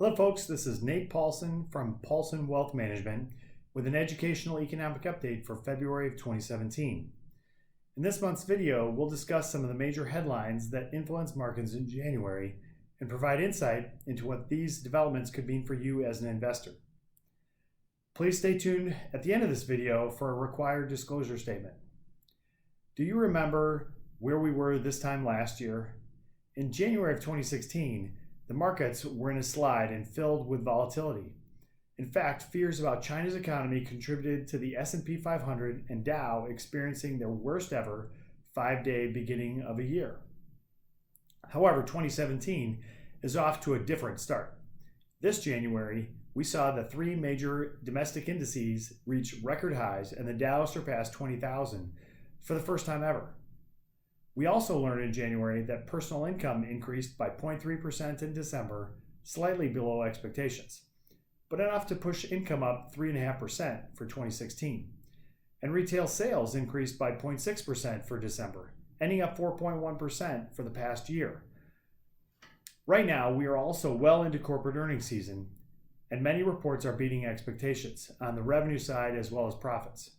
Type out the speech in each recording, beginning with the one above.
Hello folks, this is Nate Paulson from Paulson Wealth Management with an educational economic update for February of 2017. In this month's video, we'll discuss some of the major headlines that influence markets in January and provide insight into what these developments could mean for you as an investor. Please stay tuned at the end of this video for a required disclosure statement. Do you remember where we were this time last year? In January of 2016, the markets were in a slide and filled with volatility. In fact, fears about China's economy contributed to the S&P 500 and Dow experiencing their worst ever 5-day beginning of a year. However, 2017 is off to a different start. This January, we saw the three major domestic indices reach record highs and the Dow surpassed 20,000 for the first time ever. We also learned in January that personal income increased by 0.3% in December, slightly below expectations, but enough to push income up 3.5% for 2016. And retail sales increased by 0.6% for December, ending up 4.1% for the past year. Right now, we are also well into corporate earnings season, and many reports are beating expectations on the revenue side as well as profits.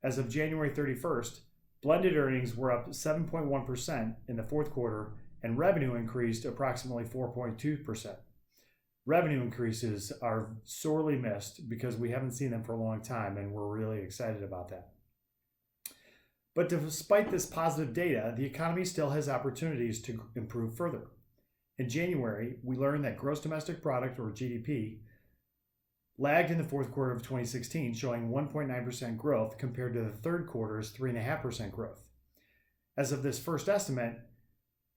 As of January 31st, blended earnings were up 7.1% in the fourth quarter, and revenue increased approximately 4.2%. Revenue increases are sorely missed because we haven't seen them for a long time, and we're really excited about that. But despite this positive data, the economy still has opportunities to improve further. In January, we learned that gross domestic product, or GDP, lagged in the fourth quarter of 2016, showing 1.9% growth compared to the third quarter's 3.5% growth. As of this first estimate,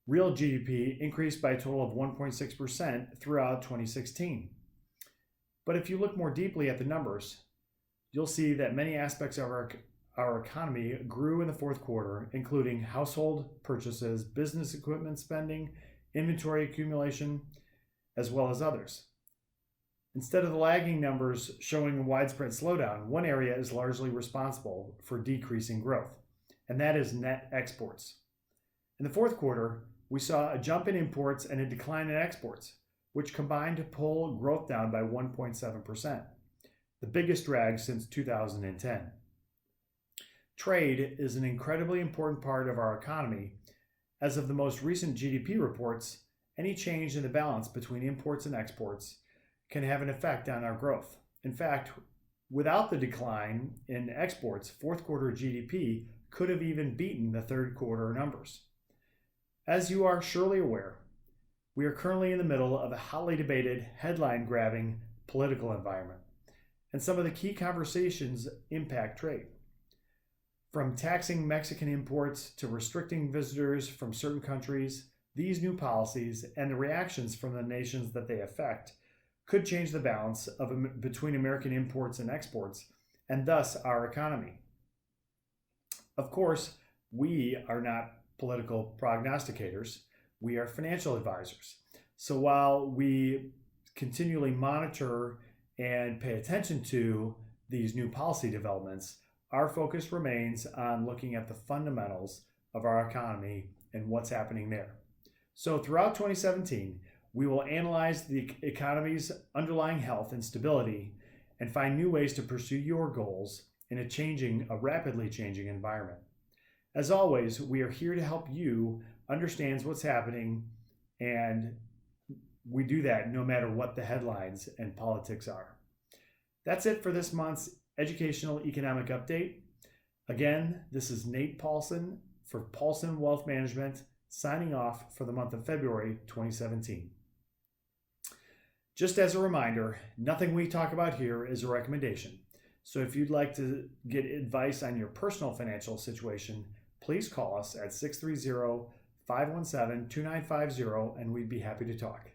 real GDP increased by a total of 1.6% throughout 2016. But if you look more deeply at the numbers, you'll see that many aspects of our economy grew in the fourth quarter, including household purchases, business equipment spending, inventory accumulation, as well as others. Instead of the lagging numbers showing a widespread slowdown, one area is largely responsible for decreasing growth, and that is net exports. In the fourth quarter, we saw a jump in imports and a decline in exports, which combined to pull growth down by 1.7%, the biggest drag since 2010. Trade is an incredibly important part of our economy. As of the most recent GDP reports, any change in the balance between imports and exports can have an effect on our growth. In fact, without the decline in exports, fourth quarter GDP could have even beaten the third quarter numbers. As you are surely aware, we are currently in the middle of a hotly debated, headline-grabbing political environment, and some of the key conversations impact trade. From taxing Mexican imports to restricting visitors from certain countries, these new policies and the reactions from the nations that they affect could change the balance between American imports and exports, and thus our economy. Of course, we are not political prognosticators, we are financial advisors. So while we continually monitor and pay attention to these new policy developments, our focus remains on looking at the fundamentals of our economy and what's happening there. So throughout 2017, we will analyze the economy's underlying health and stability and find new ways to pursue your goals in a rapidly changing environment. As always, we are here to help you understand what's happening, and we do that no matter what the headlines and politics are. That's it for this month's Educational Economic Update. Again, this is Nate Paulson for Paulson Wealth Management, signing off for the month of February 2017. Just as a reminder, nothing we talk about here is a recommendation. So if you'd like to get advice on your personal financial situation, please call us at 630-517-2950 and we'd be happy to talk.